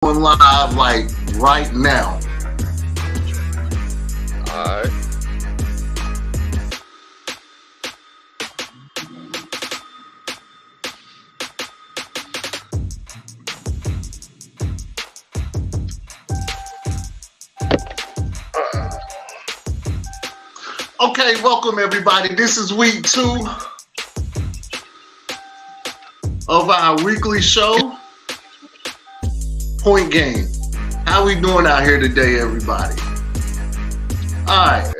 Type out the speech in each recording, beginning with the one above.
going live like right now. All right. Okay, welcome everybody. This is week 2 of our weekly show, Point Game. How we doing out here today, everybody? All right.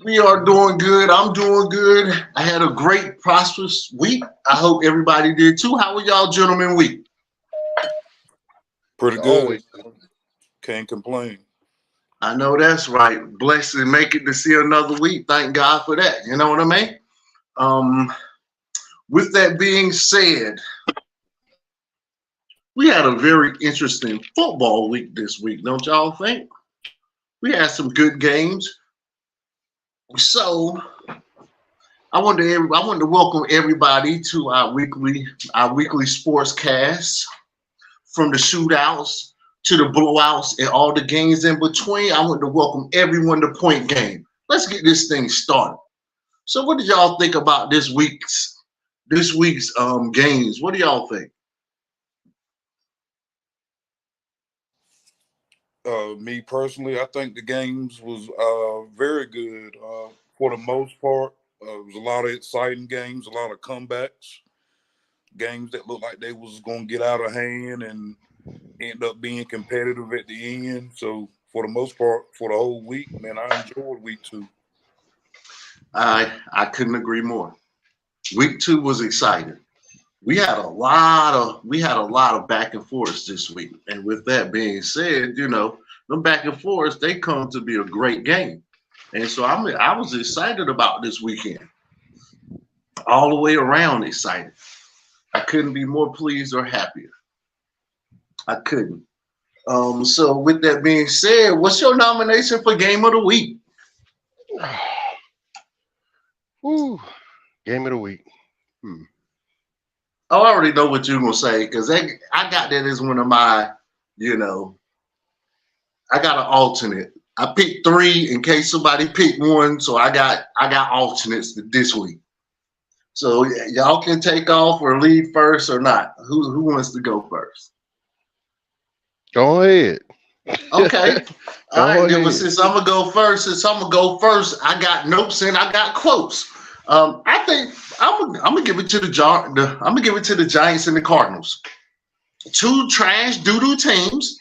We are doing good. I'm doing good. I had a great, prosperous week. I hope everybody did too. How were y'all gentlemen week? Pretty good. Can't complain. I know that's right. Blessed and make it to see another week. Thank God for that. You know what I mean? With that being said, we had a very interesting football week this week, don't y'all think? We had some good games. So I wanted to welcome everybody to our weekly sports cast, from the shootouts to the blowouts and all the games in between. I want to welcome everyone to Point Game. Let's get this thing started. So what did y'all think about this week's games? What do y'all think? Me personally, I think the games was very good for the most part. It was a lot of exciting games, a lot of comebacks, games that looked like they was going to get out of hand and end up being competitive at the end. So for the most part, for the whole week, man, I enjoyed week 2. I couldn't agree more. Week 2 was exciting. We had a lot of back and forths this week. And with that being said, the back and forths, they come to be a great game. And so I was excited about this weekend. All the way around excited. I couldn't be more pleased or happier. I couldn't. So with that being said, what's your nomination for game of the week? Woo. Game of the week. I already know what you're gonna say, because I got that as one of my, I got an alternate. I picked 3 in case somebody picked 1, so I got alternates this week. So y'all can take off or lead first or not. Who wants to go first? Go ahead. Okay. All right. Then, since I'm gonna go first, I got notes and I got quotes. I think I'm gonna give it to the Giants and the Cardinals. 2 trash doo-doo teams.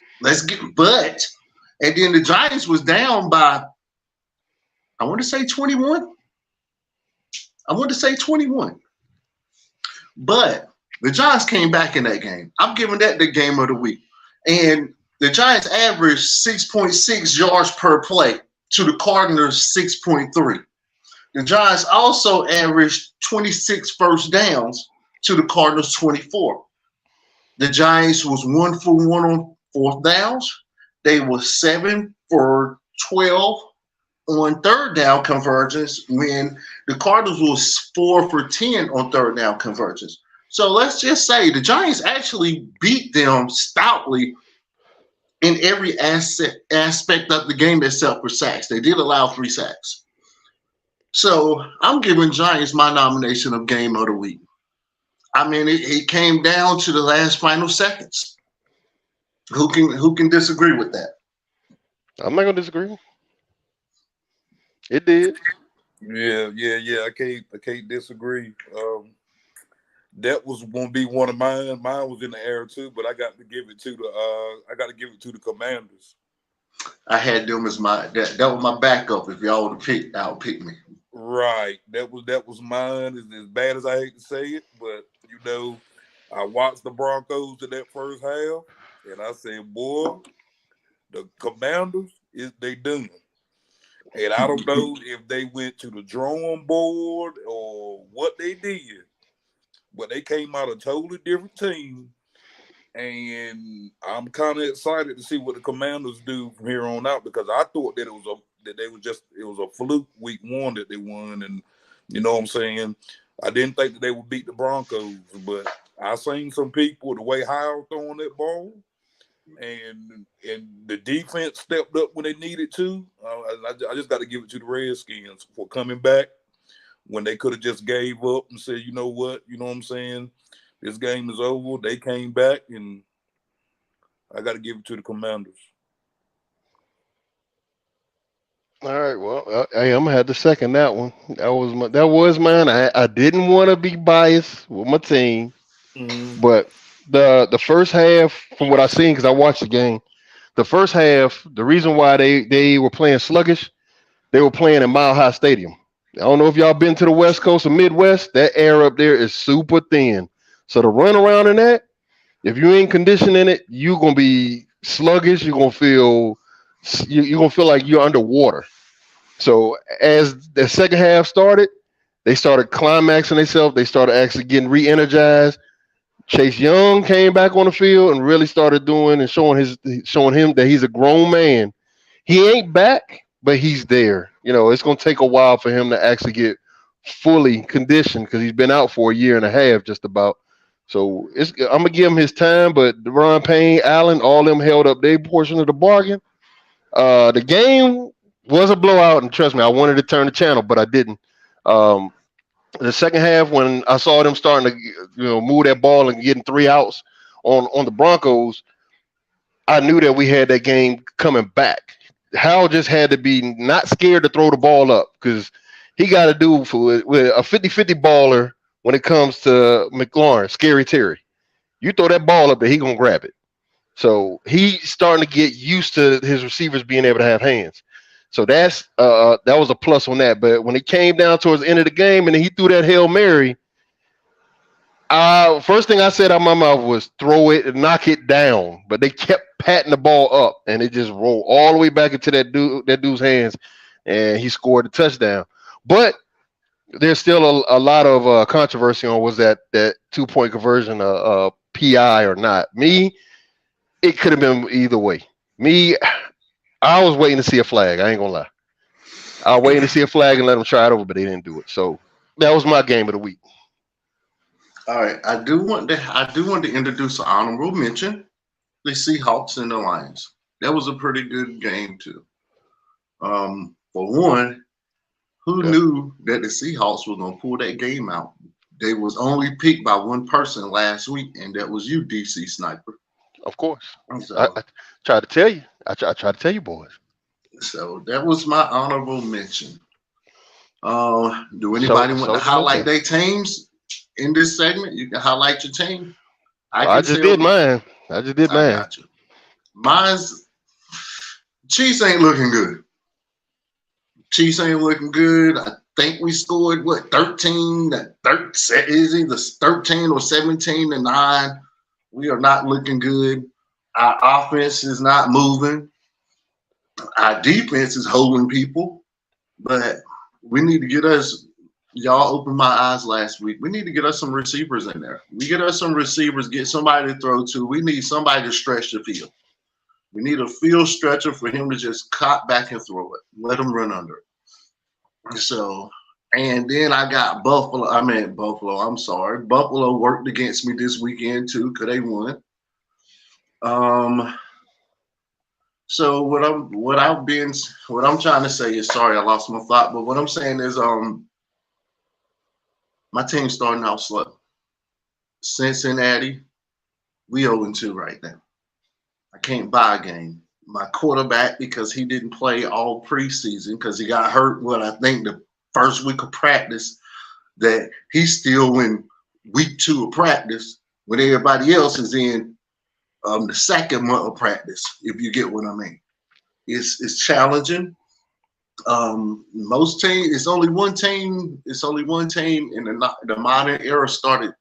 And then the Giants was down by, I want to say 21. But the Giants came back in that game. I'm giving that the game of the week. And the Giants averaged 6.6 yards per play to the Cardinals 6.3. The Giants also averaged 26 first downs to the Cardinals 24. The Giants was 1 for 1 on fourth downs. They were 7 for 12 on third down conversions, when the Cardinals was 4 for 10 on third down conversions. So let's just say the Giants actually beat them stoutly in every aspect of the game except for sacks. They did allow 3 sacks. So I'm giving Giants my nomination of game of the week. I mean, it came down to the last final seconds. Who can disagree with that? I'm not gonna disagree. It did. Yeah. I can't disagree. That was gonna be one of mine. Mine was in the air too, but I got to give it to the Commanders. I had them as that was my backup. If y'all would have picked, I would pick me. Right. That was mine. As bad as I hate to say it, but I watched the Broncos in that first half, and I said, boy, the Commanders they done. And I don't know if they went to the drawing board or what they did, but they came out a totally different team. And I'm kind of excited to see what the Commanders do from here on out, because I thought that it was a fluke week 1 that they won, and you know what I'm saying. I didn't think that they would beat the Broncos, but I seen some people the way Howard throwing that ball, and the defense stepped up when they needed to. I just got to give it to the Redskins for coming back when they could have just gave up and said, you know what, you know what I'm saying, this game is over. They came back, and I got to give it to the Commanders. All right, well, hey, I'm gonna have to second that one. That was mine. I didn't want to be biased with my team, but the first half, from what I seen, because I watched the game, the first half, the reason why they were playing sluggish, they were playing in Mile High Stadium. I don't know if y'all been to the West Coast or Midwest. That air up there is super thin. So to run around in that, if you ain't conditioning it, you're gonna be sluggish. You're gonna feel like you're underwater. So as the second half started, they started climaxing themselves. They started actually getting re-energized. Chase Young came back on the field and really started doing and showing him that he's a grown man. He ain't back, but he's there. It's going to take a while for him to actually get fully conditioned because he's been out for a year and a half just about. So I'm going to give him his time, but Deron Payne, Allen, all them held up their portion of the bargain. The game was a blowout, and trust me, I wanted to turn the channel, but I didn't. The second half, when I saw them starting to move that ball and getting 3 outs on the Broncos, I knew that we had that game coming back. Howell just had to be not scared to throw the ball up because he got to do with a 50-50 baller when it comes to McLaurin, Scary Terry. You throw that ball up there, he going to grab it. So he's starting to get used to his receivers being able to have hands. So that was a plus on that. But when it came down towards the end of the game and he threw that Hail Mary, first thing I said out of my mouth was throw it and knock it down. But they kept patting the ball up, and it just rolled all the way back into that dude's hands, and he scored a touchdown. But there's still a lot of controversy on was that 2-point conversion PI or not. Me, it could have been either way. I was waiting to see a flag. I ain't gonna lie. I was waiting to see a flag and let them try it over, but they didn't do it. So that was my game of the week. All right, I do want to introduce an honorable mention: the Seahawks and the Lions. That was a pretty good game too. For one, who knew that the Seahawks were gonna pull that game out? They was only picked by one person last week, and that was you, DC Sniper. Of course. So, I tried to tell you. I tried to tell you boys. So that was my honorable mention. Do anybody want to highlight their teams in this segment? You can highlight your team. I just did mine. I got you. Mine's Chiefs ain't looking good. I think we scored 13. Is either 13 or 17-9. We are not looking good. Our offense is not moving. Our defense is holding people, but we need to get us. Y'all opened my eyes last week. We need to get us some receivers in there. We get us some receivers, get somebody to throw to. We need somebody to stretch the field. We need a field stretcher for him to just cut back and throw it. Let him run under it. So, and then I got Buffalo. I'm sorry. Buffalo worked against me this weekend too, because they won. So what I'm trying to say is, sorry, I lost my thought, but what I'm saying is, my team's starting out slow. Cincinnati, we 0-2 right now. I can't buy a game. My quarterback, because he didn't play all preseason because he got hurt, I think the first week of practice, that he's still in week 2 of practice when everybody else is in the second month of practice, if you get what I mean. It's challenging. Most teams, it's only one team in the modern era started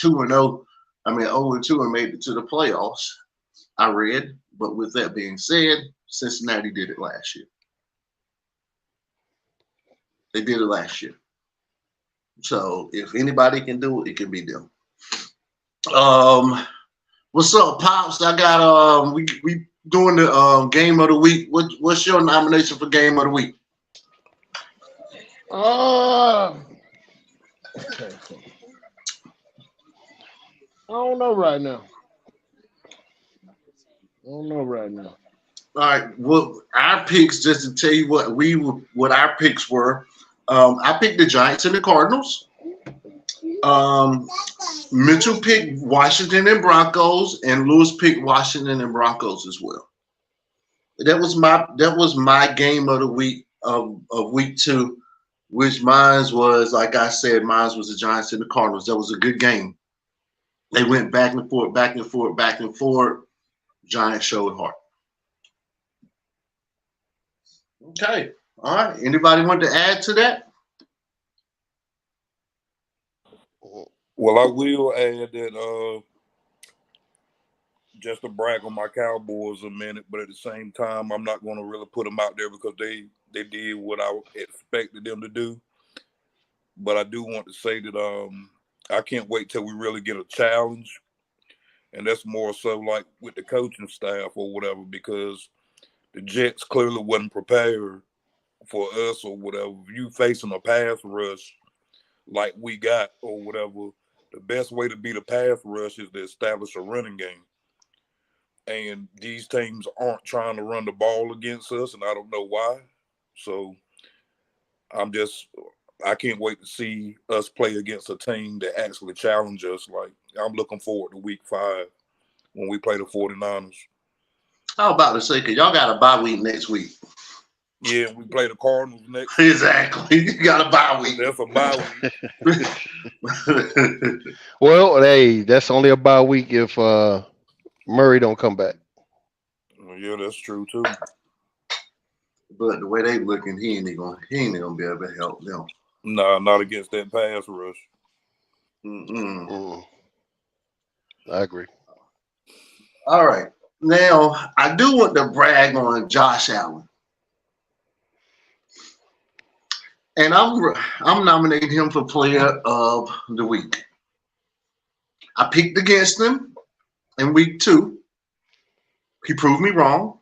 2-0. 0-2 and made it to the playoffs. I read, but with that being said, Cincinnati did it last year. They did it last year. So if anybody can do it, it can be them. What's up, Pops? I got we doing the game of the week. What's your nomination for game of the week? I don't know right now. I don't know right now. All right. Well, our picks, just to tell you what our picks were. I picked the Giants and the Cardinals. Um, Mitchell picked Washington and Broncos, and Lewis picked Washington and Broncos as well. That was my game of the week of week 2, which mine was, like I said, mine was the Giants and the Cardinals. That was a good game. They went back and forth, back and forth, back and forth. Giants showed heart. Okay. All right. Anybody want to add to that? Well, I will add that just to brag on my Cowboys a minute, but at the same time, I'm not going to really put them out there because they did what I expected them to do. But I do want to say that I can't wait till we really get a challenge, and that's more so like with the coaching staff or whatever, because the Jets clearly wasn't prepared for us or whatever. If you facing a pass rush like we got or whatever, the best way to beat a pass rush is to establish a running game. And these teams aren't trying to run the ball against us, and I don't know why. So I can't wait to see us play against a team that actually challenge us. Like, I'm looking forward to week 5 when we play the 49ers. How about to say, because y'all got a bye week next week. Yeah, we play the Cardinals next. Exactly. You got a bye week. That's a bye week. Well, hey, that's only a bye week if Murray don't come back. Yeah, that's true too. But the way they looking, he ain't gonna be able to help them. Nah, not against that pass rush. I agree. All right. Now, I do want to brag on Josh Allen. And I'm nominating him for Player of the Week. I picked against him in week 2. He proved me wrong.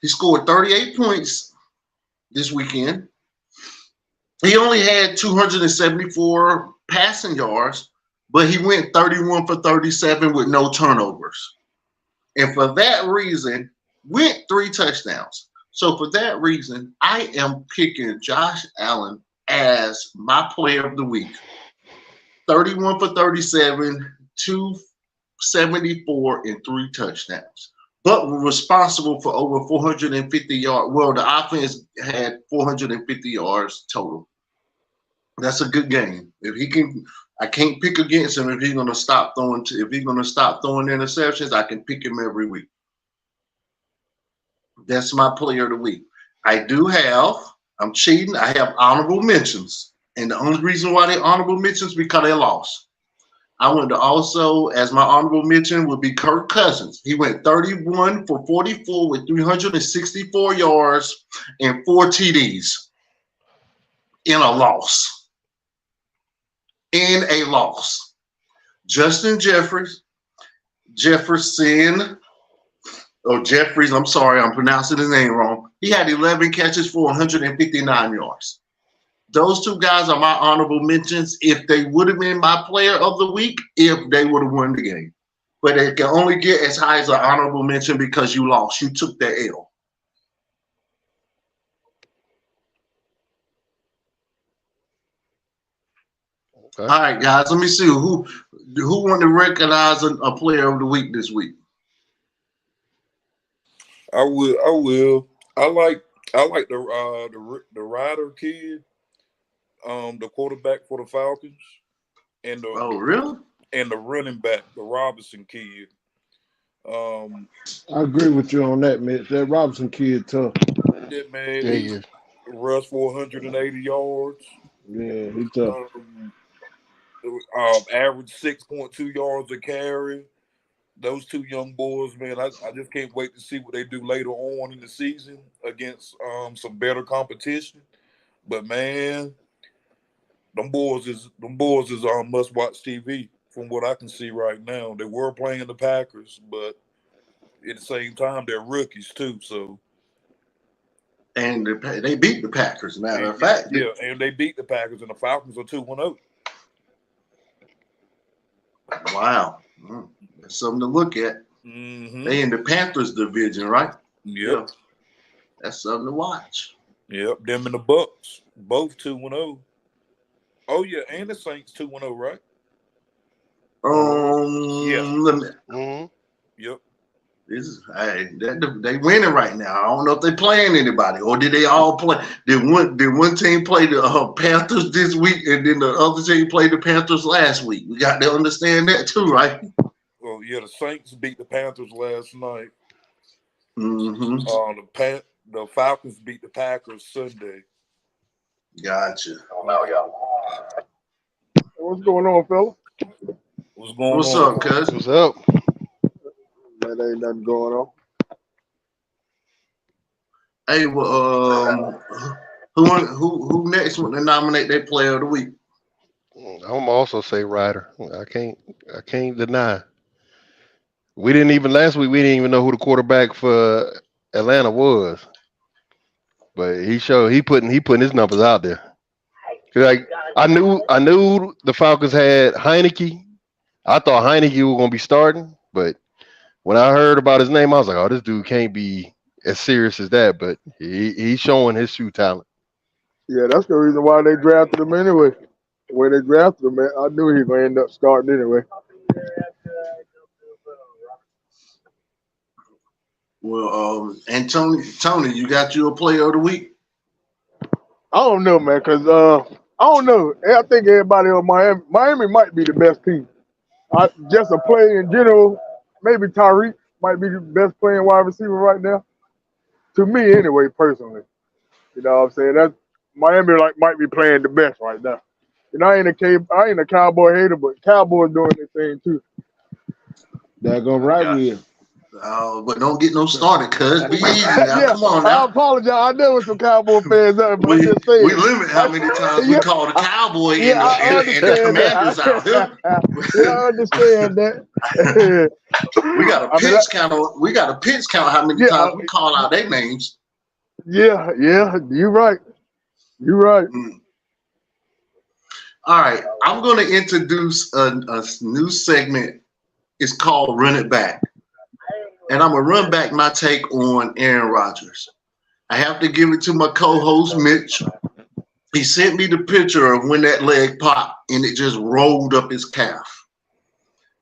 He scored 38 points this weekend. He only had 274 passing yards, but he went 31 for 37 with no turnovers. And for that reason, went 3 touchdowns. So for that reason, I am picking Josh Allen as my Player of the Week. 31 for 37, 274, and 3 touchdowns. But we're responsible for over 450 yards. Well, the offense had 450 yards total. That's a good game. If he can, I can't pick against him if he's going to stop throwing. If he's going to stop throwing interceptions, I can pick him every week. That's my Player of the Week. I'm cheating. I have honorable mentions, and the only reason why they honorable mentions is because they lost. I want to also, as my honorable mention, would be Kirk Cousins. He went 31 for 44 with 364 yards and 4 TDs in a loss. Justin Jeffries, I'm sorry, I'm pronouncing his name wrong. He had 11 catches for 159 yards. Those 2 guys are my honorable mentions if they would have been my Player of the Week if they would have won the game. But they can only get as high as an honorable mention because you lost. You took the L. Okay. All right, guys, let me see who want to recognize a Player of the Week this week. I will. I like the Ryder kid, the quarterback for the Falcons, and really? And the running back, the Robinson kid. I agree with you on that, Mitch. That Robinson kid tough. That man, he rushed for 180 yards. Yeah, he's tough. Average 6.2 yards a carry. Those 2 young boys, man, I just can't wait to see what they do later on in the season against some better competition. But man, them boys is must watch TV from what I can see right now. They were playing the Packers, but at the same time they're rookies too. So, and they beat the Packers. Matter of fact, yeah, and they beat the Packers, and the Falcons are 2-0. Wow. That's something to look at. Mm-hmm. They in the Panthers division, right? Yep. That's something to watch. Yep. Them and the Bucks, both 2-0. Oh yeah, and the Saints 2-0, right? Yeah. Mm-hmm. Yep. They winning right now. I don't know if they playing anybody or did they all play? Did one team play the Panthers this week and then the other team played the Panthers last week? We got to understand that too, right? Well, yeah, the Saints beat the Panthers last night. Mm-hmm. The Falcons beat the Packers Sunday. Gotcha. What's going on, fella? What's up, cuz? What's up? That ain't nothing going on. Hey, well, who next want to nominate their player of the week? I'm also say Ryder. I can't deny. We didn't even last week. We didn't even know who the quarterback for Atlanta was, but he putting his numbers out there. Like I knew the Falcons had Heineke. I thought Heineke was gonna be starting, but when I heard about his name, I was like, "Oh, this dude can't be as serious as that." But he's showing his shoe talent. Yeah, that's the reason why they drafted him anyway. When they drafted him, man, I knew he was going to end up starting anyway. Well, and Tony, you got you a player of the week? I don't know, man, because I don't know. I think everybody on Miami might be the best team. Just a play in general, maybe Tyreek might be the best playing wide receiver right now. To me, anyway, personally. You know what I'm saying? That Miami might be playing the best right now. You know, I ain't a Cowboy hater, but Cowboys doing their thing too. That go right with. But don't get no started, cuz. Be easy now. Yeah, Come on now. I apologize. I know some Cowboy fans out, but We I'm just saying. limit how many times we call the Cowboy and the Commanders out here. Yeah, I understand that. We got a pitch count. We got a pitch count how many times we call out their names. Yeah, you're right. You're right. All right, I'm going to introduce a new segment. It's called Run It Back. And I'm going to run back my take on Aaron Rodgers. I have to give it to my co-host, Mitch. He sent me the picture of when that leg popped and it just rolled up his calf.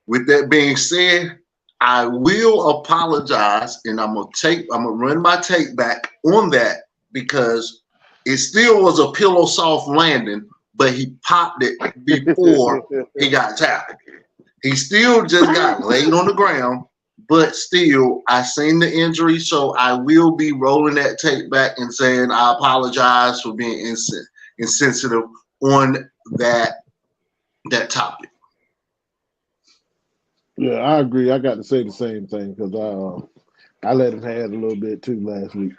With that being said, I will apologize and I'm gonna run my take back on that because it still was a pillow soft landing, but he popped it before he got tackled. He still just got laid on the ground, but still, I seen the injury, so I will be rolling that tape back and saying I apologize for being insensitive on that topic. Yeah, I agree. I got to say the same thing because I let him have a little bit too last week.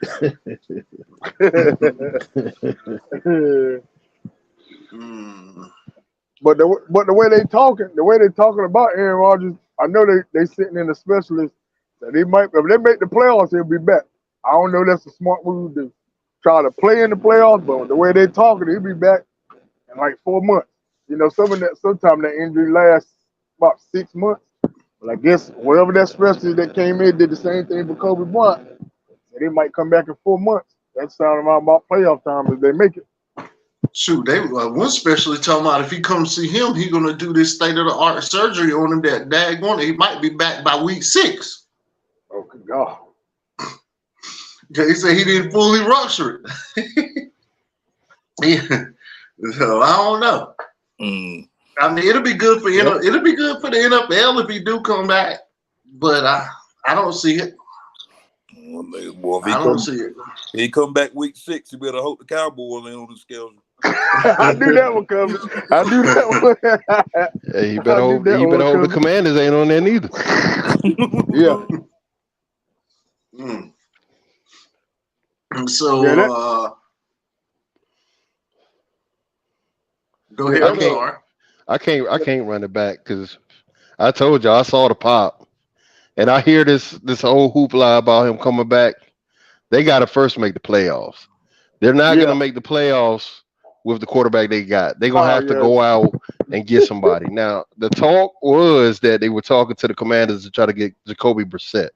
But the way they talking about Aaron Rodgers, I know they sitting in the specialist that if they make the playoffs, he'll be back. I don't know that's a smart move to try to play in the playoffs, but the way they talking, he'll be back in like 4 months. You know, sometimes that injury lasts about 6 months. But I guess whatever that specialist that came in did the same thing for Kobe Bryant. And he might come back in 4 months. That's sounding about playoff time if they make it. Shoot, they one specialist talking about if he comes see him, he's gonna do this state-of-the-art surgery on him that daggone he might be back by week 6. Oh good God. He said he didn't fully rupture it. Yeah. So I don't know. I mean, it'll be good for it'll be good for the NFL if he do come back, but I don't see it. Well, I don't see it. He come back week 6. You better hope the Cowboys ain't on the schedule. I knew that one coming. I knew that one. Hey, you better hope the Commanders ain't on there neither. Yeah. So go ahead. I can't run it back because I told you I saw the pop, and I hear this whole hoopla about him coming back. They got to first make the playoffs. They're not going to make the playoffs with the quarterback they got. They're going to have to go out and get somebody. Now, the talk was that they were talking to the Commanders to try to get Jacoby Brissett,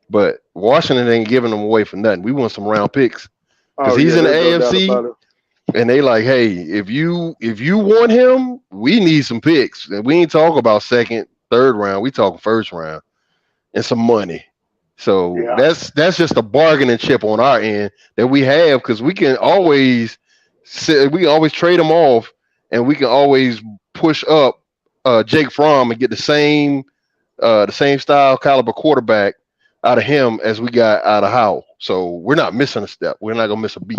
but Washington ain't giving them away for nothing. We want some round picks because he's in the there's no doubt about AFC, it. and they like, hey, if you want him, we need some picks, and we ain't talking about second, third round. We talking first round and some money. So Yeah. that's just a bargaining chip on our end that we have because we can always trade them off, and we can always push up Jake Fromm and get the same style caliber quarterback out of him as we got out of Howell. So we're not missing a step. We're not gonna miss a beat.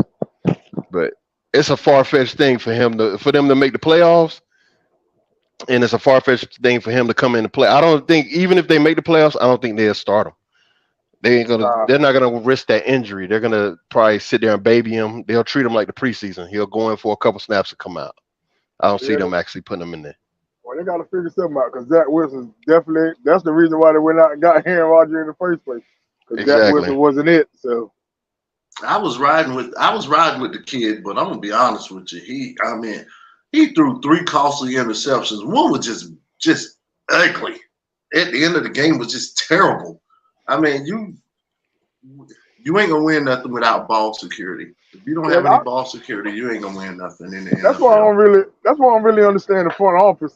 But it's a far-fetched thing for them to make the playoffs, and it's a far-fetched thing for him to come in and play. I don't think even if they make the playoffs, I don't think they'll start him. They're not gonna risk that injury. They're gonna probably sit there and baby him. They'll treat him like the preseason. He'll go in for a couple snaps and come out. I don't see them actually putting him in there. Well, they got to figure something out because Zach Wilson definitely. That's the reason why they went out and got Aaron Rodgers in the first place. Because Zach Wilson wasn't it. So I was riding with the kid, but I'm gonna be honest with you. He threw 3 costly interceptions. One was just ugly. At the end of the game was just terrible. I mean, you ain't gonna win nothing without ball security. If you don't have any ball security, you ain't gonna win nothing in the NFL. That's why I don't really understand the front office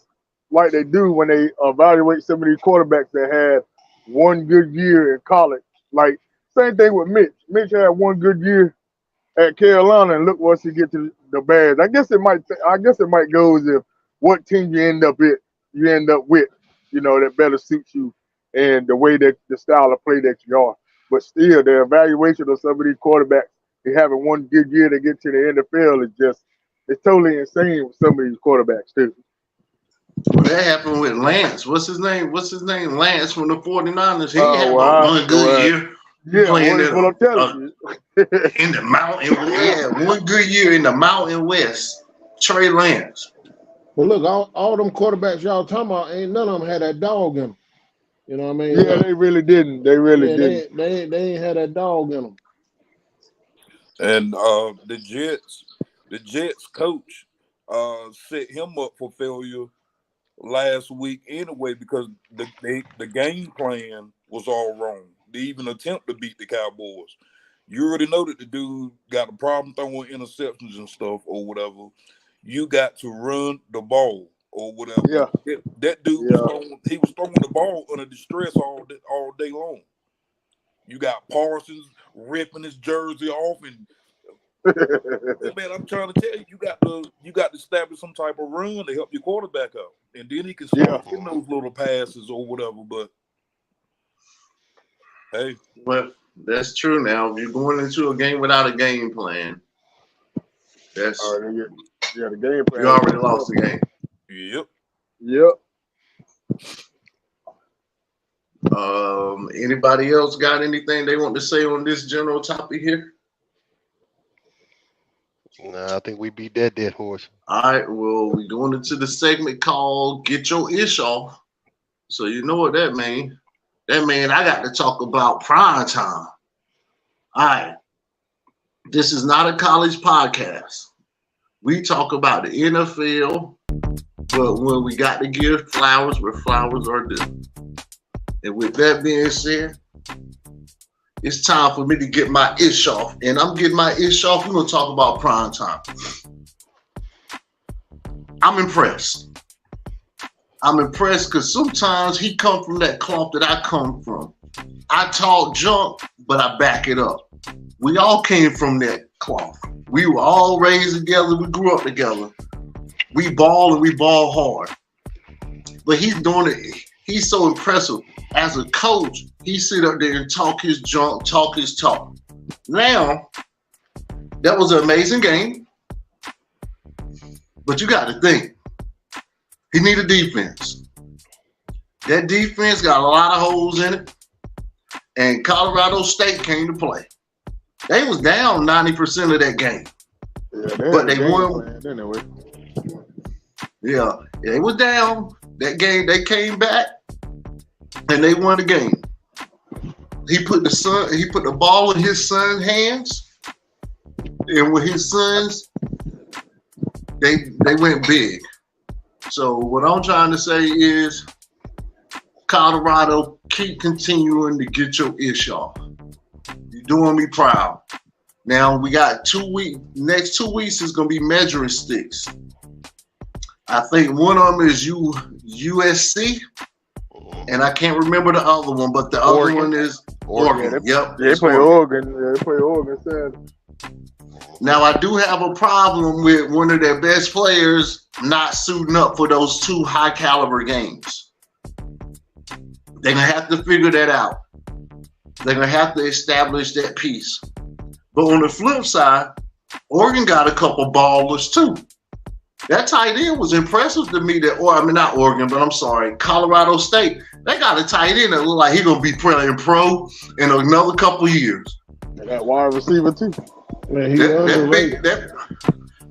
like they do when they evaluate some of these quarterbacks that had one good year in college. Like same thing with Mitch. Mitch had one good year at Carolina, and look once he get to the Bears. I guess it might go as if what team you end up with, that better suits you and the way that the style of play that you are. But still, the evaluation of some of these quarterbacks, they having one good year to get to the NFL it's totally insane with some of these quarterbacks too. Well, that happened with Lance. What's his name? Lance from the 49ers. He had one good year. Yeah, playing what I'm telling you. In the Mountain West. Yeah, one good year in the Mountain West. Trey Lance. Well, look, all them quarterbacks y'all talking about, ain't none of them had that dog in them. You know what I mean? Yeah, they really didn't. They really didn't. They ain't had that dog in them. And the Jets coach set him up for failure last week anyway because the game plan was all wrong. They even attempt to beat the Cowboys. You already know that the dude got a problem throwing interceptions and stuff or whatever. You got to run the ball or whatever. Yeah. That dude was throwing the ball under distress all day long. You got Parsons ripping his jersey off, and man, I'm trying to tell you, you got to establish some type of run to help your quarterback out, and then he can start getting those little passes or whatever. But hey, well, that's true. Now, if you're going into a game without a game plan, that's the game plan. You already lost the game. Yep. Anybody else got anything they want to say on this general topic here? Nah, I think we beat that dead horse. All right, well, we're going into the segment called Get Your Ish Off. So you know what that means. That means I got to talk about prime time. All right. This is not a college podcast. We talk about the NFL, but when we got to give flowers where flowers are due. And with that being said, it's time for me to get my ish off. And I'm getting my ish off. We're going to talk about prime time. I'm impressed. I'm impressed because sometimes he come from that cloth that I come from. I talk junk, but I back it up. We all came from that cloth. We were all raised together. We grew up together. We ball and we ball hard. But he's doing it. He's so impressive. As a coach, he sit up there and talk his junk, talk his talk. Now, that was an amazing game. But you got to think. He need a defense. That defense got a lot of holes in it. And Colorado State came to play. They was down 90% of that game. Yeah, but they won. Yeah, they was down. That game, they came back and they won the game. He put the ball in his son's hands. And with his sons, they went big. So what I'm trying to say is, Colorado, keep continuing to get your ish off. You're doing me proud. Now we got 2 weeks. Next 2 weeks is gonna be measuring sticks. I think one of them is USC, and I can't remember the other one, but the other one is Oregon. Yep. They play Oregon. They play Oregon Saturday. Now I do have a problem with one of their best players not suiting up for those 2 high caliber games. They're gonna have to figure that out. They're gonna have to establish that piece. But on the flip side, Oregon got a couple ballers too. That tight end was impressive to me. Not Oregon, but I'm sorry, Colorado State. They got a tight end that look like he's gonna be playing pro in another couple years. They got wide receiver too. Man, he underrated.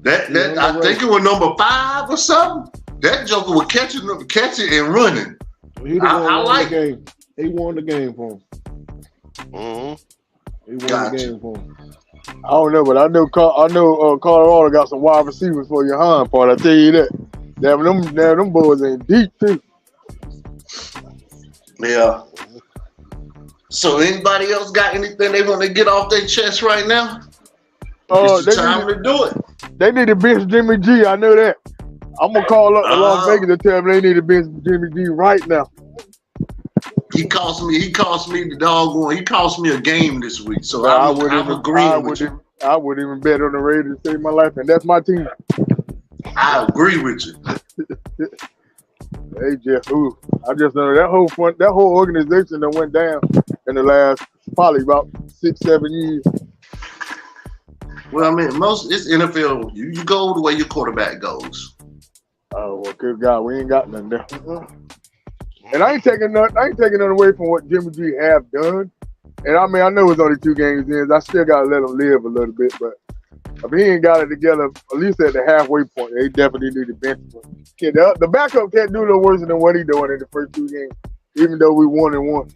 I think it was number 5 or something. That joker was catching and running. He I like the game. He won the game for him. Mm-hmm. He won the game for him. I don't know, but I know Colorado got some wide receivers for your hind part. I tell you that. Damn, them boys ain't deep too. Yeah. So anybody else got anything they want to get off their chest right now? It's the time to do it. They need to bench Jimmy G. I know that. I'm gonna call up to Las Vegas to tell them they need to bench Jimmy G right now. He cost me the doggone. He cost me a game this week. So I'm agreeing with you. I wouldn't even bet on the Raiders to save my life, and that's my team. I agree with you. Hey Jeff, I just know that whole organization that went down in the last probably about 6-7 years. Well, I mean, it's NFL. You go the way your quarterback goes. Oh well, good God, we ain't got nothing there. And I ain't taking nothing away from what Jimmy G have done. And I mean, I know it's only 2 games in. I still gotta let him live a little bit, but if he ain't got it together, at least at the halfway point, they definitely need to bench him. The backup can't do no worse than what he doing in the first 2 games, even though we 1-1.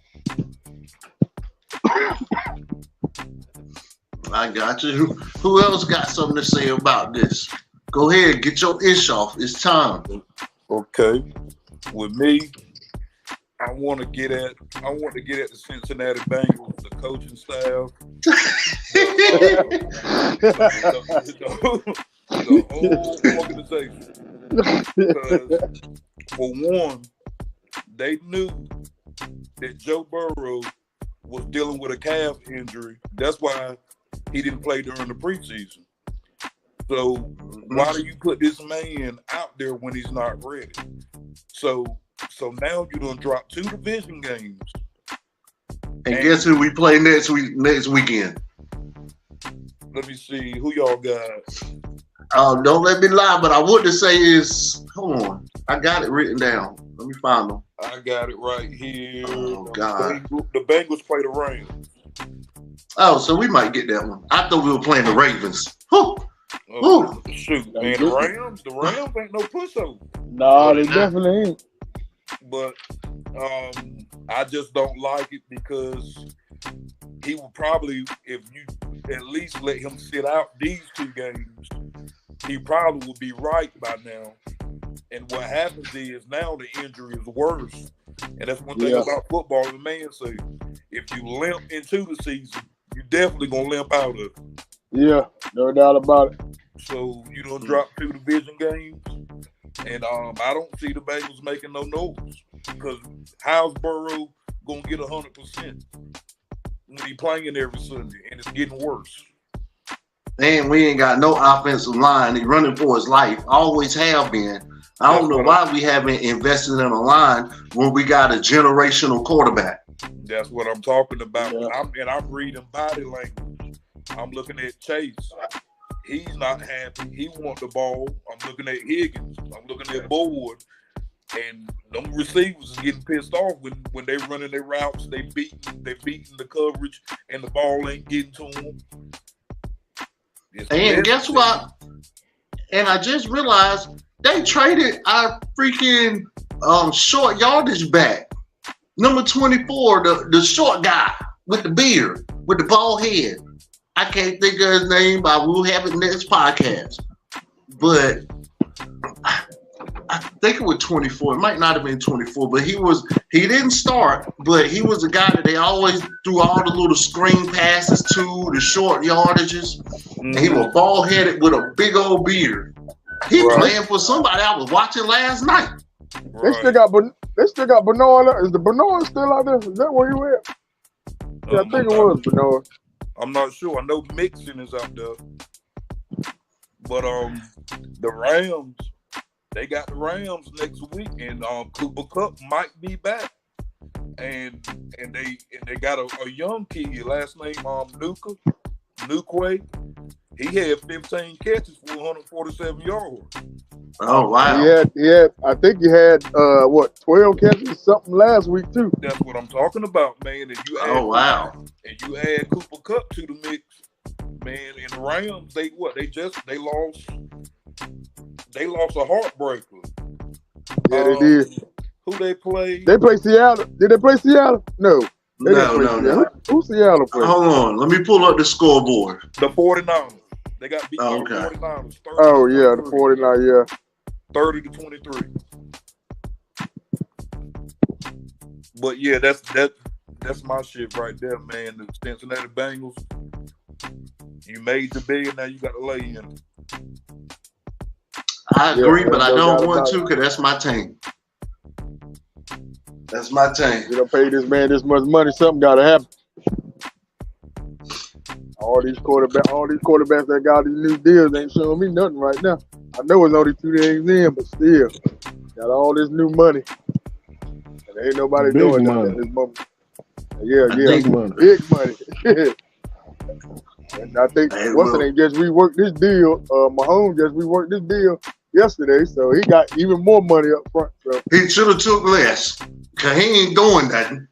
I got you. Who else got something to say about this? Go ahead, get your ish off. It's time. Okay. With me, I want to get at the Cincinnati Bengals, the coaching staff, the whole organization. Because for one, they knew that Joe Burrow was dealing with a calf injury. That's why he didn't play during the preseason. So why do you put this man out there when he's not ready? So now you're gonna drop 2 division games. And guess who we play next weekend? Let me see who y'all got. Don't let me lie, but I would to say is, hold on, I got it written down. Let me find them. I got it right here. Oh God, the Bengals play the Rams. Oh, so we might get that one. I thought we were playing the Ravens. Whew. Oh, shoot, man, the Rams ain't no pushover. Nah, they definitely ain't. But I just don't like it because he will probably, if you at least let him sit out these 2 games, he probably would be right by now. And what happens is now the injury is worse. And that's one thing about football, the man say, if you limp into the season, you definitely gonna limp out of it. Yeah, no doubt about it. So you don't drop 2 division games, and I don't see the Bengals making no noise because how's Burrow gonna get 100% when he playing every Sunday and it's getting worse? And we ain't got no offensive line. He running for his life. Always have been. I don't know why we haven't invested in a line when we got a generational quarterback. That's what I'm talking about. Yeah. I'm reading body language. I'm looking at Chase. He's not happy. He wants the ball. I'm looking at Higgins. I'm looking at Boyd. And them receivers is getting pissed off when they running their routes. They beating the coverage, and the ball ain't getting to them. And guess what? And I just realized they traded our freaking short yardage back. Number 24, the short guy with the beard, with the bald head. I can't think of his name, but I will have it next podcast. But I think it was 24. It might not have been 24, but he didn't start, but he was the guy that they always threw all the little screen passes to, the short yardages. And he was bald headed with a big old beard. He playing for somebody I was watching last night. They still got Bernard. Is the Bernard still out there? Is that where you at? Yeah, I think it was Bernard. I'm not sure. I know Mixon is out there. But the Rams, they got the Rams next week, and Cooper Kupp might be back. And they got a young kid, last name Nukwe. He had 15 catches for 147 yards. Oh wow! Yeah. I think he had 12 catches something last week too. That's what I'm talking about, man. And you add Cooper Kupp to the mix, man. And the Rams, they lost a heartbreaker. Yeah, they did. Who they played? They play Seattle. Did they play Seattle? No. No. Who Seattle played? Hold on. Let me pull up the scoreboard. The 49ers. They got beat by the 49ers. Oh, yeah, the 49, yeah. 30-23. But yeah, that's my shit right there, man. The Cincinnati Bengals. You made the bid, now you got to lay in. I agree, but I don't want to because that's my team. That's my team. You don't pay this man this much money, something got to happen. All these quarterbacks that got these new deals ain't showing me nothing right now. I know it's only 2 days in, but still, got all this new money. And ain't nobody Big doing money. nothing at this moment. Yeah. Big money. Big money. And I think What's-his-name just reworked this deal. Mahomes just reworked this deal yesterday, so he got even more money up front. So He should have took less because he ain't doing nothing.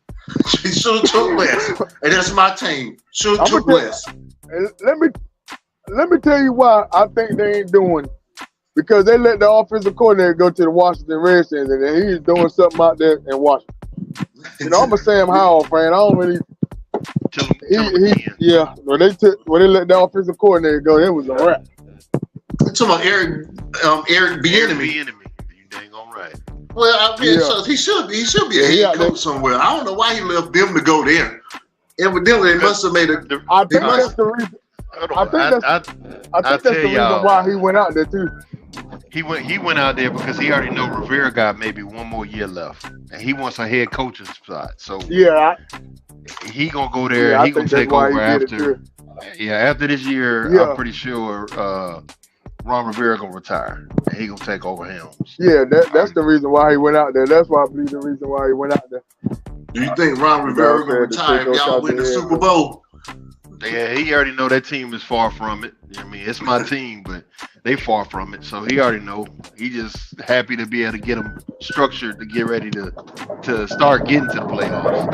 He should have took less, and that's my team. Should have took less. And let me tell you why I think they ain't doing. Because they let the offensive coordinator go to the Washington Redskins, and he's doing something out there in Washington. You know, I'm a Sam Howell fan. I don't really. Yeah. When they let the offensive coordinator go, it was a wrap. You talking about Eric Bieniemy? You dang all right. Well, I mean, so he should be a head coach somewhere. I don't know why he left them to go there. Evidently, they must have made a. I think that's the reason. I think that's the reason why he went out there too. He went out there because he already know Rivera got maybe one more year left, and he wants a head coaching spot. So yeah, he gonna go there. Yeah, he gonna take over after. Yeah, after this year, I'm pretty sure Ron Rivera gonna retire, and he gonna take over him. Yeah, that's the reason why he went out there. That's why I believe the reason why he went out there. Do you think Ron Rivera gonna retire if y'all win the Super Bowl? Yeah, he already know that team is far from it. I mean, it's my team, but they far from it. So he already know. He just happy to be able to get them structured to get ready to start getting to the playoffs.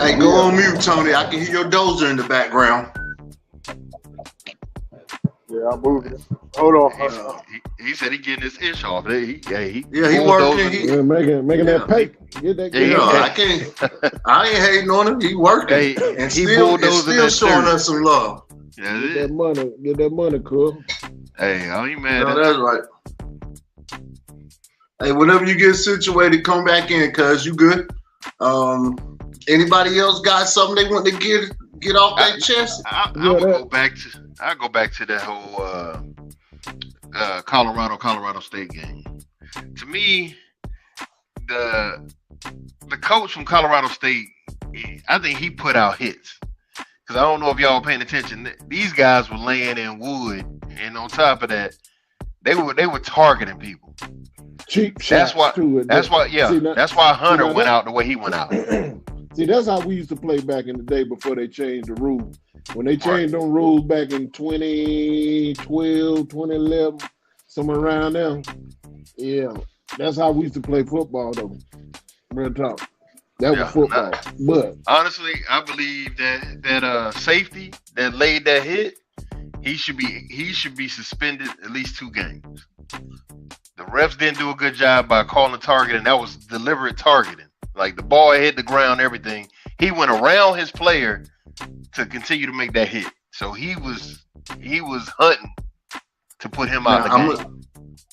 Hey, go on mute, Tony. I can hear your dozer in the background. Yeah, I'm moving. Hold on. He said he getting his ish off. He working. Making that paper. Get that. I ain't hating on him. He working and still showing us some love. Get that money, cool. Hey, I ain't mad. No, that's right. Hey, whenever you get situated, come back in, cuz you good. Anybody else got something they want to get off their chest? I would go back to that whole Colorado State game. To me, the coach from Colorado State, I think he put out hits. Because I don't know if y'all were paying attention. These guys were laying in wood, and on top of that, they were targeting people. Cheap shots. That's why Hunter went out the way he went out. See, that's how we used to play back in the day before they changed the rules. When they changed them rules back in 2012, 2011, somewhere around there, yeah, that's how we used to play football, though. Real talk. That was football. But honestly, I believe that safety that laid that hit, he should be suspended at least 2 games. The refs didn't do a good job by calling targeting. That was deliberate targeting. Like the ball hit the ground, everything. He went around his player to continue to make that hit. So he was hunting to put him out of the game.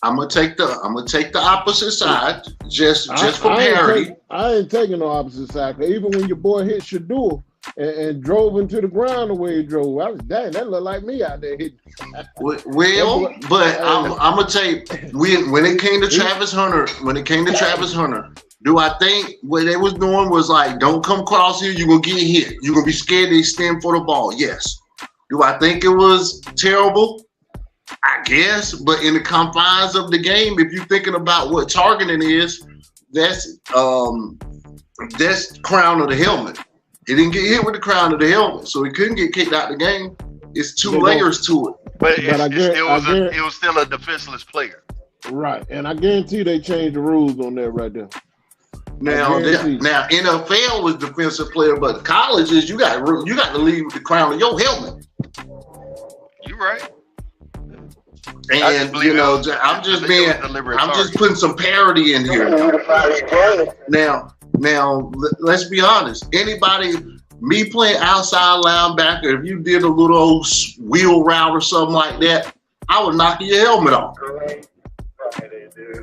I'm gonna take the opposite side just for I ain't parity. I ain't taking the opposite side. 'Cause even when your boy hit Shador and drove into the ground the way he drove, I was dang, that looked like me out there hitting. Well, but I'm gonna take when it came to Travis Hunter. When it came to Travis Hunter, do I think what they was doing was like, don't come across here, you're gonna get hit. You're gonna be scared to extend for the ball. Yes. Do I think it was terrible? I guess, but in the confines of the game, if you're thinking about what targeting is, that's crown of the helmet. He didn't get hit with the crown of the helmet, so he couldn't get kicked out the game. It's two layers to it. But But it was still a defenseless player. Right, and I guarantee they changed the rules on that right there. Now NFL was defensive player, but colleges you got to lead with the crown of your helmet. You're right. And you know, I'm just putting some parity in here. Now, let's be honest. Anybody, me playing outside linebacker, if you did a little old wheel route or something like that, I would knock your helmet off.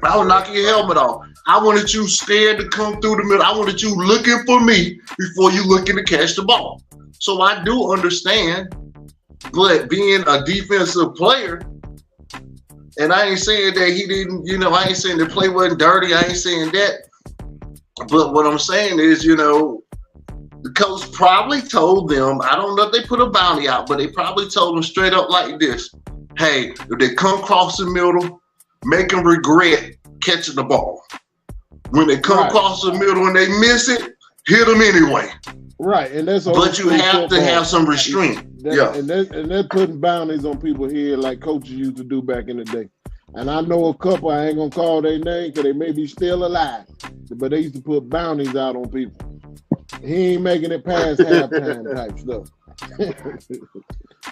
I would knock your helmet off. I wanted you scared to come through the middle. I wanted you looking for me before you looking to catch the ball. So I do understand, but being a defensive player, and I ain't saying that he didn't, you know, I ain't saying the play wasn't dirty. I ain't saying that. But what I'm saying is, you know, the coach probably told them, I don't know if they put a bounty out, but they probably told them straight up like this. Hey, if they come across the middle, make them regret catching the ball. When they come across the middle and they miss it, hit them anyway. Right, and that's but you have to have some restraint. And they're putting bounties on people here like coaches used to do back in the day. And I know a couple, I ain't gonna call their name because they may be still alive, but they used to put bounties out on people. He ain't making it past halftime type stuff.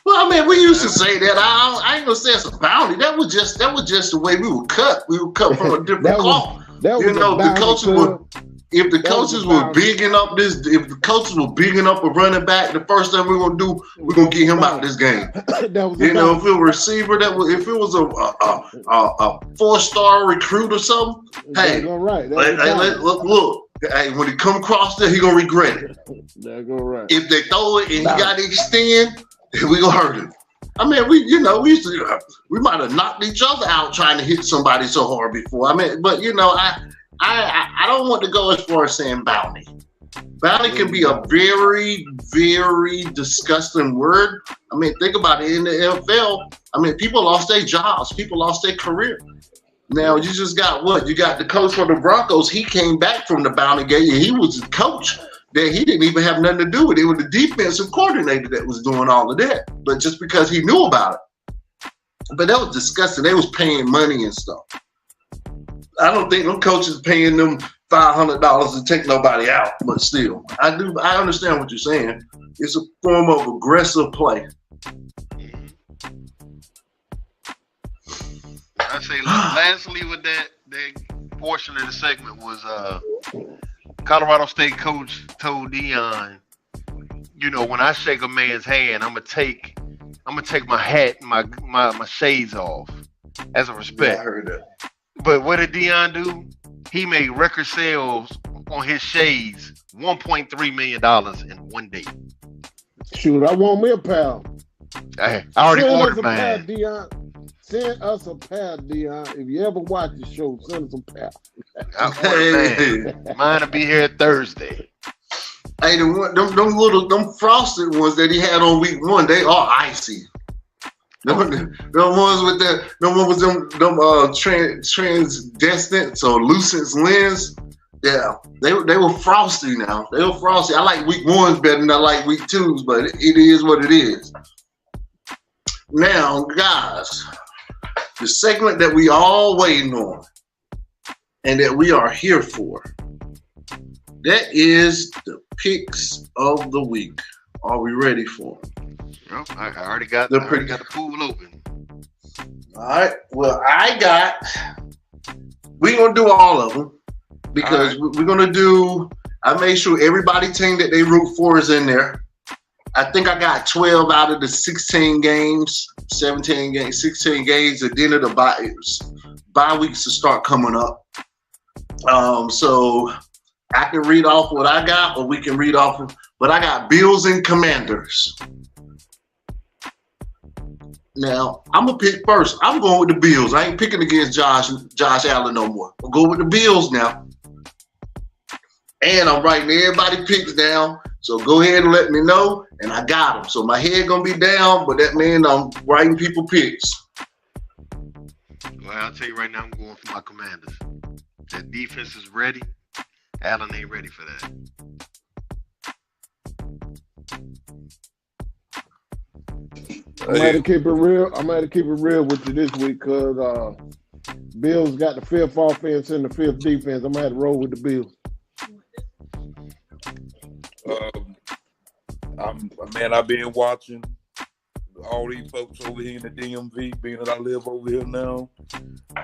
Well, I mean, we used to say that. I ain't gonna say it's a bounty. That was just the way we were cut. We were cut from a different cloth. You know, the coaches would. If the coaches were bigging up a running back, the first thing we're gonna do, we're gonna get him out of this game. You know, if it was a receiver, if it was a 4-star recruit or something, hey, look, hey, when he come across there, he gonna regret it. If they throw it and he got to extend, we gonna hurt him. I mean, we might have knocked each other out trying to hit somebody so hard before. I mean, but you know, I don't want to go as far as saying bounty. Bounty can be a very, very disgusting word. I mean, think about it. In the NFL, I mean, people lost their jobs. People lost their career. Now, you just got what? You got the coach for the Broncos. He came back from the bounty game, and he was the coach. That he didn't even have nothing to do with it. It was the defensive coordinator that was doing all of that. But just because he knew about it. But that was disgusting. They was paying money and stuff. I don't think them coaches paying them $500 to take nobody out, but still, I understand what you're saying. It's a form of aggressive play. I say lastly with that portion of the segment was Colorado State coach told Deion, you know, when I shake a man's hand, I'm gonna take my hat and my shades off as a respect. Yeah, I heard that. But what did Deion do? He made record sales on his shades, $1.3 million in one day. Shoot, I want me a pal. I already ordered mine. Send us a pair, Deion. If you ever watch the show, send us a pair. Mine will be here Thursday. Hey, them frosted ones that he had on week 1, they are icy. Them ones with transdescent or lucent lens. Yeah, they were frosty now. They were frosty. I like week 1s better than I like week 2s, but it is what it is. Now, guys, the segment that we all waiting on and that we are here for, that is the picks of the week. Are we ready for it? Well, I already got the pool open. All right. Well, we're going to do all of them because we're going to do, I made sure everybody team that they root for is in there. I think I got 12 out of the 16 games, 17 games, 16 games. And then bye weeks to start coming up. So I can read off what I got, or we can read off of, but I got Bills and Commanders. Now, I'm going to pick first. I'm going with the Bills. I ain't picking against Josh Allen no more. I'll go with the Bills now. And I'm writing everybody picks down. So go ahead and let me know. And I got them. So my head going to be down, but that means I'm writing people picks. Well, I'll tell you right now, I'm going for my Commanders. That defense is ready. Allen ain't ready for that. I'm gonna keep it real. I'm gonna keep it real with you this week because Bills got the fifth offense and the fifth defense. I'm gonna have to roll with the Bills. I've been watching all these folks over here in the DMV, being that I live over here now.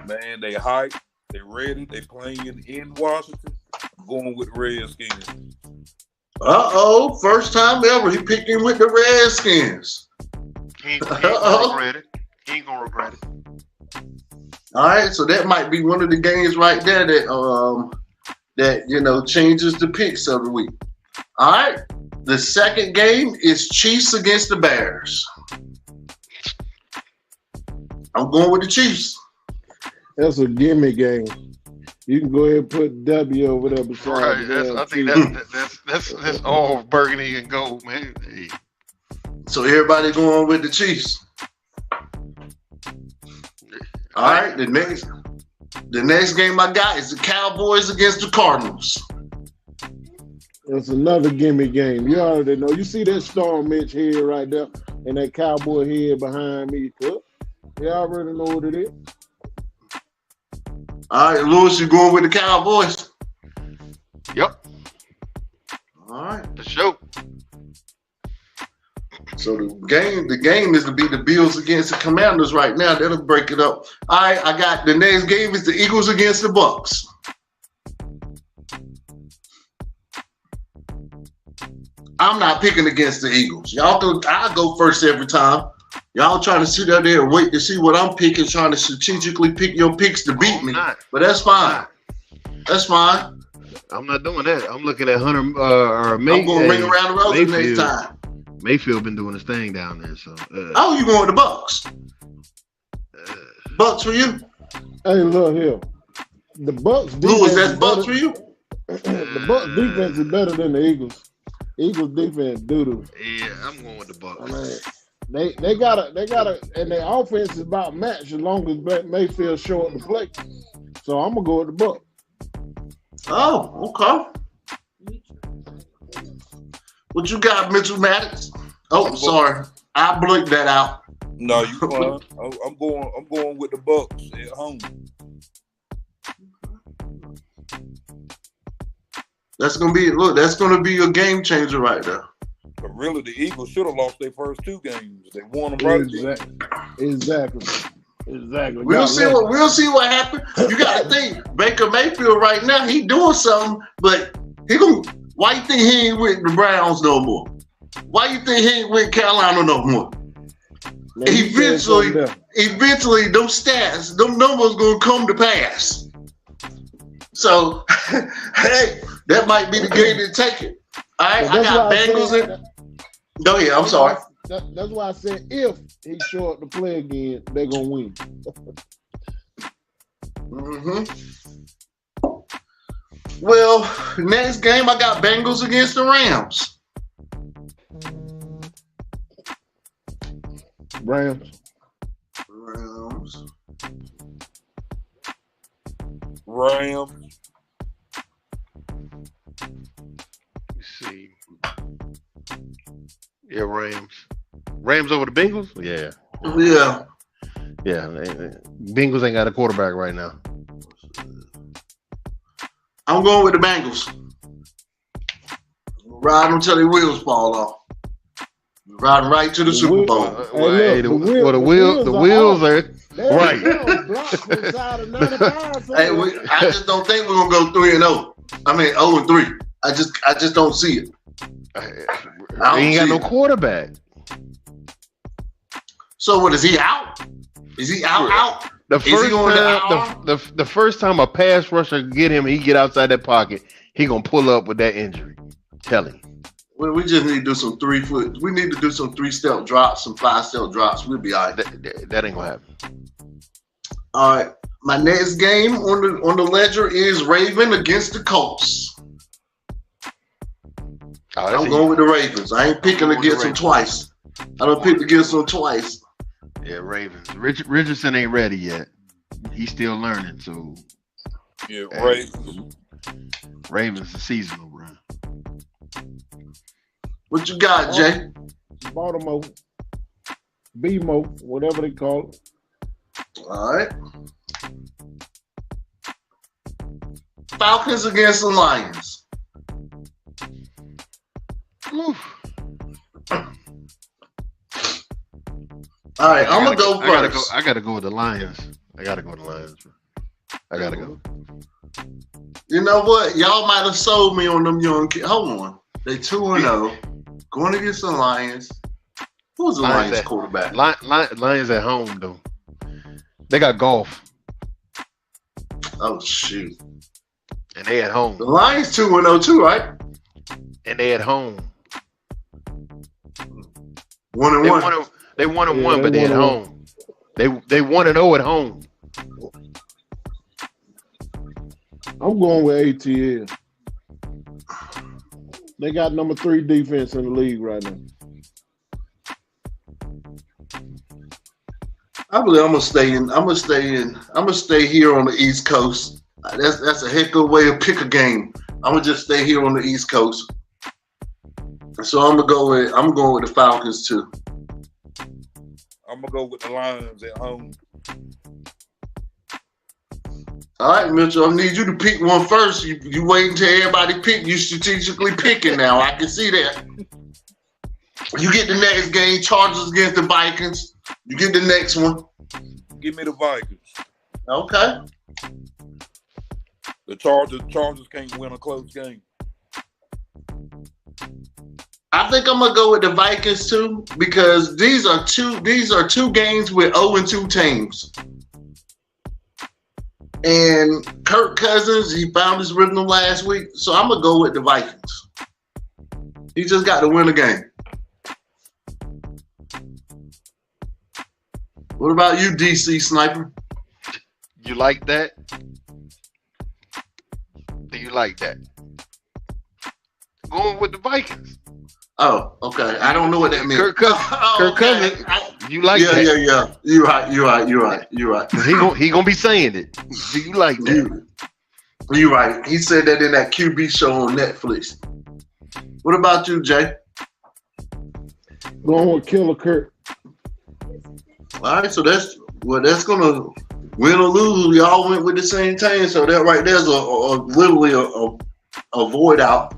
Man, they hype, they ready, they playing in Washington. I'm going with the Redskins. First time ever he picked him with the Redskins. He ain't gonna regret it. He ain't gonna regret it. All right, so that might be one of the games right there that changes the picks of the week. All right, the second game is Chiefs against the Bears. I'm going with the Chiefs. That's a gimme game. You can go ahead and put W over there beside. Right. I think that's all burgundy and gold, man. Hey. So everybody going with the Chiefs. All right, the next game I got is the Cowboys against the Cardinals. That's another gimme game. You already know. You see that Storm Mitch head right there and that Cowboy head behind me. You already know what it is. All right, Lewis, you going with the Cowboys? Yep. All right. The show. So the game is to be the Bills against the Commanders right now. That'll break it up. All right, I got the next game is the Eagles against the Bucks. I'm not picking against the Eagles. I go first every time. Y'all trying to sit out there and wait to see what I'm picking, trying to strategically pick your picks to beat me. But that's fine. That's fine. I'm not doing that. I'm looking at Hunter or Mayfield. I'm going to ring around the roses next time. Mayfield been doing his thing down there. So. You going with the Bucks? Bucks for you? Hey, look here. The Bucks defense. Lewis, that's Bucks for you? The Bucks defense is better than the Eagles. Eagles defense doo-doo. Yeah, I'm going with the Bucks. I mean, they gotta, and their offense is about match as long as Mayfield show up to play. So I'm gonna go with the Bucks. Oh, okay. What you got, Mitchell Maddox? Oh, sorry, I blinked that out. No, you fine. I'm going with the Bucks at home. That's gonna be a game changer right there. But really, the Eagles should have lost their first two games. They won them right. Exactly. We'll see what happens. You got to think Baker Mayfield right now. He doing something, but why you think he ain't with the Browns no more? Why you think he ain't with Carolina no more? Eventually, them stats, them numbers gonna come to pass. So, hey, that might be the game to take it. All right, I got Bengals in. Go ahead. I'm sorry. That's why I said if he show up to play again, they're gonna win. Well, next game I got Bengals against the Rams. Rams. Let's see. Yeah, Rams. Rams over the Bengals? Yeah. Yeah. Yeah. Bengals ain't got a quarterback right now. I'm going with the Bengals. Ride until their wheels fall off. Riding right to the Super Bowl. The wheels are right. I just don't think we're gonna go 3-0. I mean 0-3. I just don't see it. He ain't got no quarterback. So what is he out? Is he out? The Is he first going to time, the first time a pass rusher get him, he get outside that pocket, he gonna pull up with that injury. Tell him. Well, we just need to do some 3 foot. We need to do some 3-step drops, some 5-step drops. We'll be all right. That ain't gonna happen. All right. My next game on the ledger is Raven against the Colts. Oh, I'm going with the Ravens. I ain't picking against them twice. I don't pick against them twice. Yeah, Ravens. Richardson ain't ready yet. He's still learning. So Yeah, Ravens. Ravens is seasonal, bro. What you got, Jay? Baltimore, BMO, whatever they call it. All right. Falcons against the Lions. Oof. All right, I'm gonna go first. I gotta go with the Lions. I gotta go with the Lions. Bro. I gotta go. You know what? Y'all might have sold me on them young kids. Hold on. They 2-0. Going against the Lions. Who's the Lions quarterback? Lions at home though. They got golf. Oh shoot. And they at home. The Lions 2-0 too, right? And they at home. 1-1. They 1-1, Yeah, but they at home. They 1-0 at home. I'm going with ATL. They got number 3 defense in the league right now. I believe I'm gonna stay here on the East Coast. That's a heck of a way to pick a game. I'm gonna just stay here on the East Coast. So I'm going with the Falcons too. I'm gonna go with the Lions at home. All right, Mitchell, I need you to pick one first. You wait until everybody pick. You strategically picking now. I can see that. You get the next game, Chargers against the Vikings. You get the next one. Give me the Vikings. Okay. The Chargers can't win a close game. I think I'm gonna go with the Vikings too because these are two games with 0-2 teams. And Kirk Cousins, he found his rhythm last week, so I'm gonna go with the Vikings. He just got to win a game. What about you, DC Sniper? You like that? Do you like that? Going with the Vikings. Oh, okay. I don't know what that means. Kirk Cousins. You like that? Yeah. You're right. He gonna be saying it. Do you like that? You're right. He said that in that QB show on Netflix. What about you, Jay? Going with Killer Kirk. All right, so that's gonna win or lose. We all went with the same team, so that right there's literally a void out.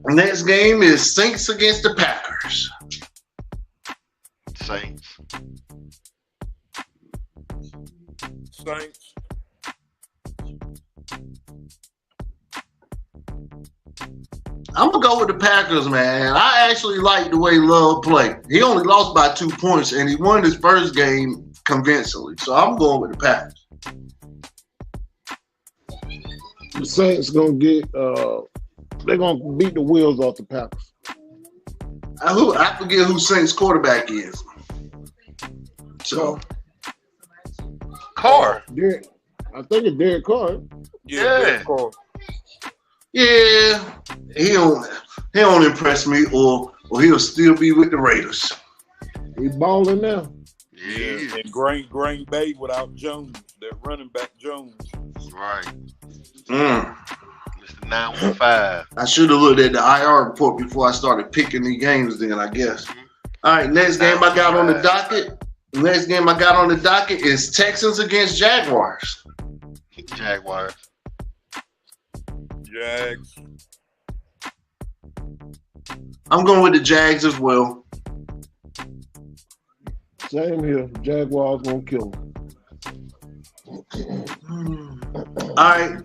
Next game is Saints against the Packers. Saints. I'm gonna go with the Packers, man. I actually like the way Love played. He only lost by 2 points, and he won his first game convincingly. So I'm going with the Packers. The Saints gonna get they're gonna beat the wheels off the Packers. I forget who Saints quarterback is. So Carr. I think it's Derek Carr. Yeah. yeah, he don't impress me, or he'll still be with the Raiders. He balling now. Yeah. And Green Bay without Jones, that running back Jones. Right. Mm. Mr. 915. I should have looked at the IR report before I started picking the games. Then I guess. All right, next game I got on the docket. The next game I got on the docket is Texans against Jaguars. Jaguars. Jags. I'm going with the Jags as well. Same here. Jaguars gonna kill him. All right.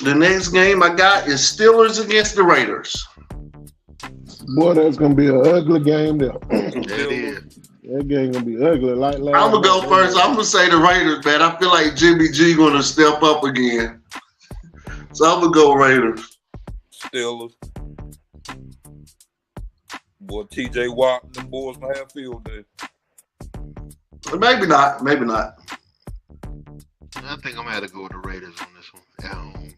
The next game I got is Steelers against the Raiders. Boy, that's gonna be an ugly game there. It is. That game gonna be ugly. Like last I'm gonna go night. first. I'm gonna say the Raiders, man. I feel like Jimmy G gonna step up again, so I'm gonna go Raiders. Steelers. Boy, T.J. Watt and them boys gonna have field day. Maybe not. Maybe not. I think I'm gonna have to go with the Raiders on this one. At home.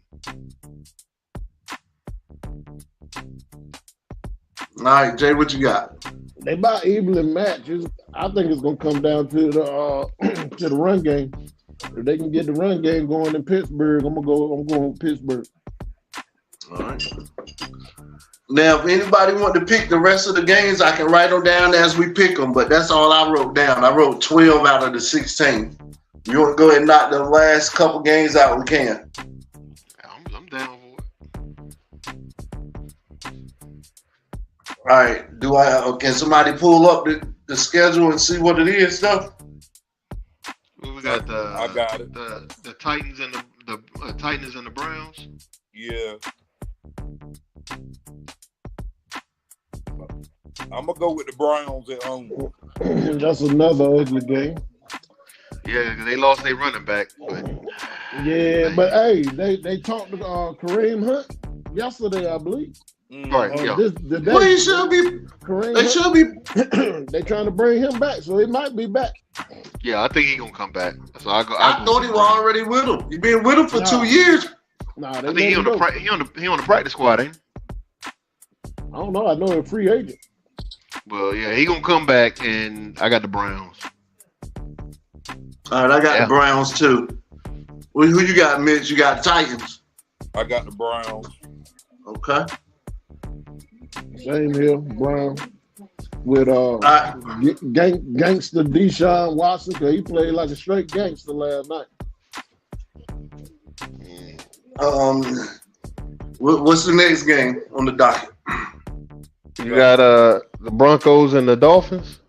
All right, Jay, what you got? They about evenly matches. I think it's gonna come down to the to the run game. If they can get the run game going in Pittsburgh, I'm going with Pittsburgh. All right. Now, if anybody want to pick the rest of the games, I can write them down as we pick them. But that's all I wrote down. I wrote 12 out of the 16. You want to go ahead and knock the last couple games out? We can. I'm down for it. All right. Can somebody pull up the schedule and see what it is, stuff? We got I got it. The Titans and the Titans and the Browns. Yeah. I'm gonna go with the Browns at home. That's another ugly game. Yeah, 'cause they lost their running back. But Yeah, but hey, they talked to Kareem Hunt yesterday, I believe. right, yeah. Well, he should be. Kareem They Hunt, should be. they trying to bring him back, so he might be back. Yeah, I think he's gonna come back. So I thought he was already with him. He been with him for 2 years. Nah, I they think he on let the him go. he on the practice squad, ain't he? I don't know. I know a free agent. Well, yeah, he gonna come back, and I got the Browns. All right, I got Yeah. the Browns too. Who you got, Mitch? You got Titans. I got the Browns. Okay. Same here, Brown. With right. gangster Deshaun Watson, because he played like a straight gangster last night. What's the next game on the docket? You got the Broncos and the Dolphins.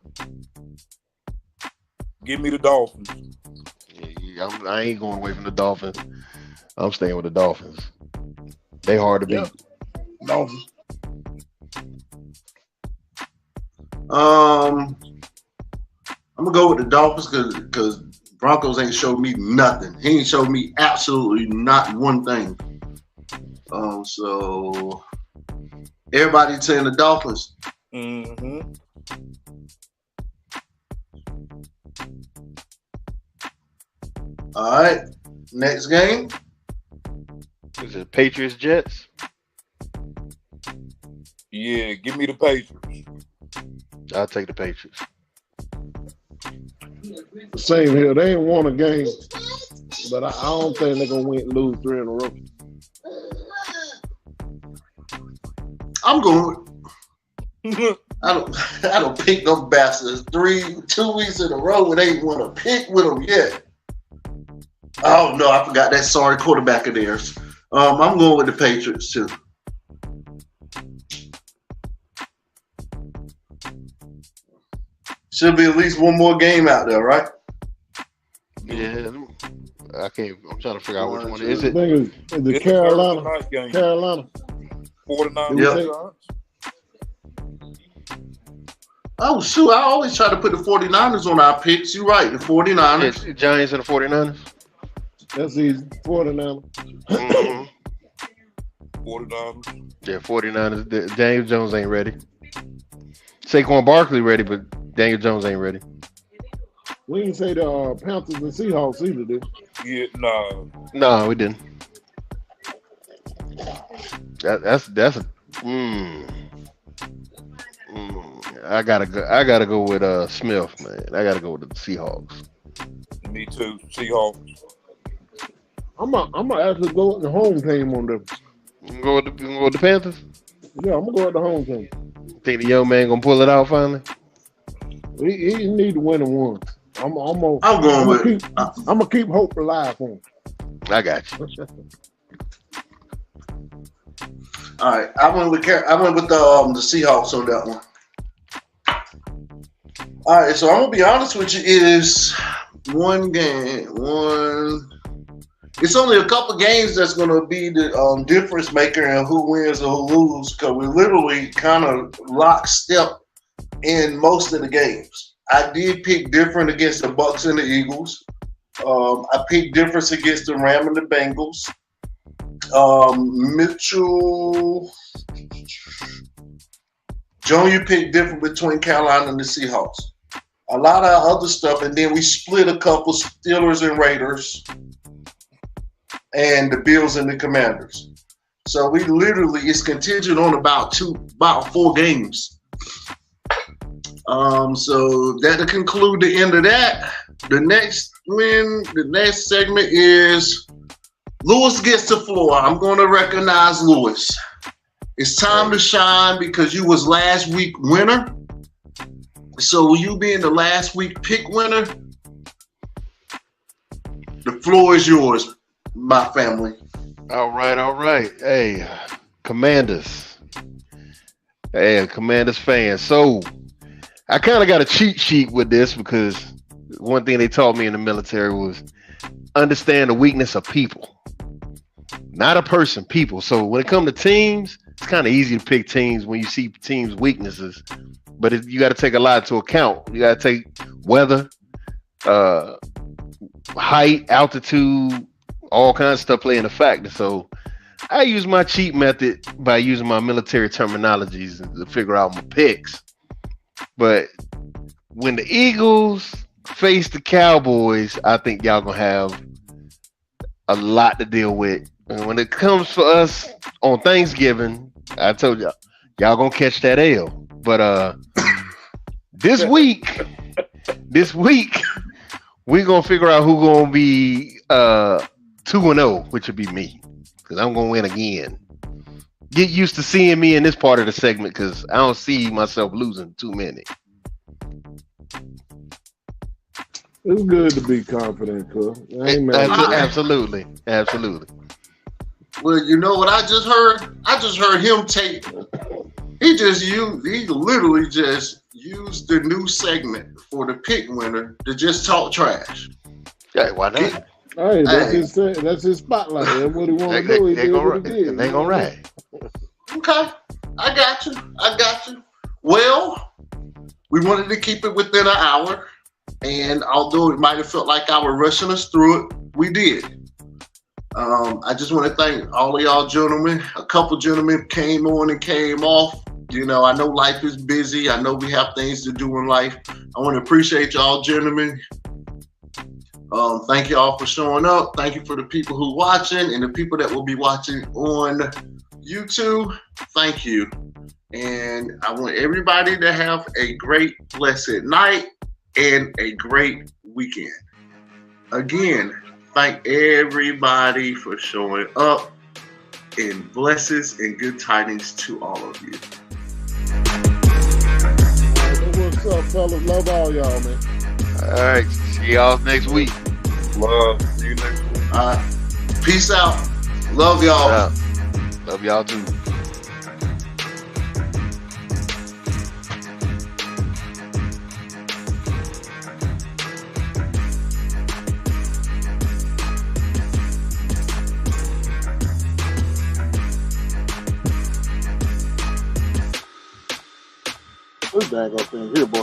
Give me the Dolphins. Yeah, I ain't going away from the Dolphins. I'm staying with the Dolphins. They hard to beat. Yep. Dolphins. I'm gonna go with the Dolphins because Broncos ain't showed me nothing. He ain't showed me absolutely not one thing. So everybody saying the Dolphins. Mm-hmm. All right, next game. Is it Patriots Jets? Yeah, give me the Patriots. I'll take the Patriots. Same here. They ain't won a game, but I don't think they're gonna lose 3 in a row. I'm going. I don't pick them bastards 2 weeks in a row and they ain't want to pick with them yet. Oh no, I forgot that sorry quarterback of theirs. I'm going with the Patriots too. Should be at least one more game out there, right? Yeah, I can't. I'm trying to figure out which one I is it. think it's It's Carolina. the Thursday night game. Carolina. 49 Yep. Giants. Oh shoot, I always try to put the 49ers on our picks. You're right, the 49ers. It's Giants and the 49ers. That's easy. 49. Mm-hmm. 49ers. Yeah, 49ers. Daniel Jones ain't ready. Saquon Barkley ready, but Daniel Jones ain't ready. We didn't say the Panthers and Seahawks either, did we? Yeah, nah. No, we didn't. That's I gotta go with Smith, man. I gotta go with the Seahawks. Me too. Seahawks. I'm gonna actually go with the home team on them. You gonna go with the Panthers? Yeah, I'm gonna go with the home team. Think the young man gonna pull it out finally? He need to win and one. I'm gonna keep hope alive for him. I got you. All right, I went with the Seahawks on that one. All right, so I'm gonna be honest with you. It is one game, It's only a couple games that's gonna be the difference maker in who wins or who loses, because we literally kind of lockstep in most of the games. I did pick different against the Bucks and the Eagles. I picked difference against the Rams and the Bengals. Mitchell, John, you picked different between Carolina and the Seahawks. A lot of other stuff, and then we split a couple Steelers and Raiders, and the Bills and the Commanders. So we literally, it's contingent on about 4 games. So that'll conclude the end of that. The next segment is Lewis gets the floor. I'm going to recognize Lewis. It's time to shine because you was last week winner. So you being the last week pick winner, the floor is yours, my family. All right. Hey, Commanders. Hey, Commanders fan. So I kind of got a cheat sheet with this because one thing they taught me in the military was understand the weakness of people. Not a person, people. So when it comes to teams, it's kind of easy to pick teams when you see teams' weaknesses. But you got to take a lot into account. You got to take weather, height, altitude, all kinds of stuff playing a factor. So I use my cheat method by using my military terminologies to figure out my picks. But when the Eagles face the Cowboys, I think y'all gonna have a lot to deal with. And when it comes for us on Thanksgiving, I told y'all gonna catch that L. But this week, we're gonna figure out who's gonna be 2-0, which would be me, because I'm gonna win again. Get used to seeing me in this part of the segment because I don't see myself losing too many. It's good to be confident, cuz. I ain't mad at that. Absolutely. Well, you know what I just heard? I just heard him take. He literally just used the new segment for the pick winner to just talk trash. Yeah, why not? Hey, that's his spotlight. That's what he want to do. He did what he did. They gonna ride. Okay, I got you. Well, we wanted to keep it within an hour, and although it might have felt like I was rushing us through it, we did. I just want to thank all of y'all gentlemen. A couple gentlemen came on and came off. You know, I know life is busy. I know we have things to do in life. I want to appreciate y'all gentlemen. Thank y'all for showing up. Thank you for the people who watching and the people that will be watching on YouTube. Thank you. And I want everybody to have a great, blessed night and a great weekend. Again, thank everybody for showing up, and blessings and good tidings to all of you. What's up, fellas? Love all y'all, man. All right, see y'all next week. Love. See you next week. Peace out. Love y'all. Love y'all too. This dang old thing here, boy.